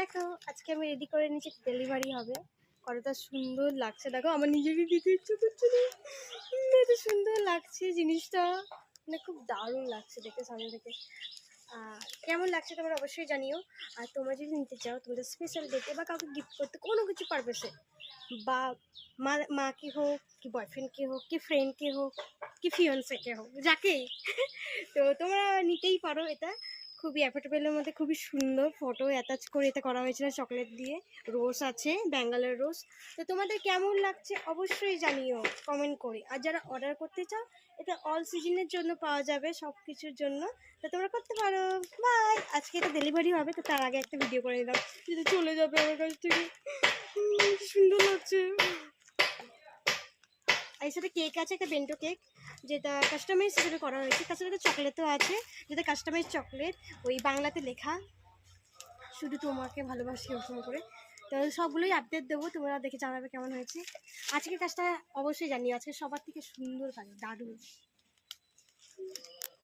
দেখো আজকে আমি রেডি করে নিয়েছি, ডেলিভারি হবে। কতটা সুন্দর লাগছে দেখো, আমার নিজেকে দিতে ইচ্ছে করছে না, এত সুন্দর লাগছে জিনিসটা, মানে খুব দারুণ লাগছে দেখে সামনে থেকে। কেমন লাগছে তোমরা অবশ্যই জানিও। আর তোমরা যদি নিতে চাও তোমাদের স্পেশাল ডেতে বা কাউকে গিফট করতে কোনো কিছু পারপাসে, বা মাকে হোক কি বয়ফ্রেন্ডকে হোক কি ফ্রেন্ডকে হোক কি ফিয়ন্সেকে হোক, যাকেই তো তোমরা নিতেই পারো। এটা খুবই অ্যাফোর্ডেবলের মধ্যে খুবই সুন্দর ফটো অ্যাটাচ করে এটা করা হয়েছিল চকলেট দিয়ে। রোজ আছে, বেঙ্গলের রোজ। তো তোমাদের কেমন লাগছে অবশ্যই জানিও কমেন্ট করে। আর যারা অর্ডার করতে চাও, এটা অল সিজনের জন্য পাওয়া যাবে, সব কিছুর জন্য। তো তোমরা করতে পারো। বাই। আজকে এটা ডেলিভারি হবে, তো তার আগে একটা ভিডিও করে দিলাম, যেটা চলে যাবে আমার কাছ থেকে। সুন্দর লাগছে। এর সাথে কেক আছে, একটা বেন্টো কেক, যেটা কাস্টমাইজ হিসেবে করা হয়েছে। তাছাড়া একটা চকলেটও আছে, যেটা কাস্টমাইজ চকলেট, ওই বাংলাতে লেখা, শুধু তোমাকে ভালোবাসি ওরকম করে। তো সবগুলোই আপডেট দেবো, তোমরা দেখে জানাবে কেমন হয়েছে। আজকের কাজটা অবশ্যই জানিও, আজকে সবার থেকে সুন্দর কাজ, দারুণ।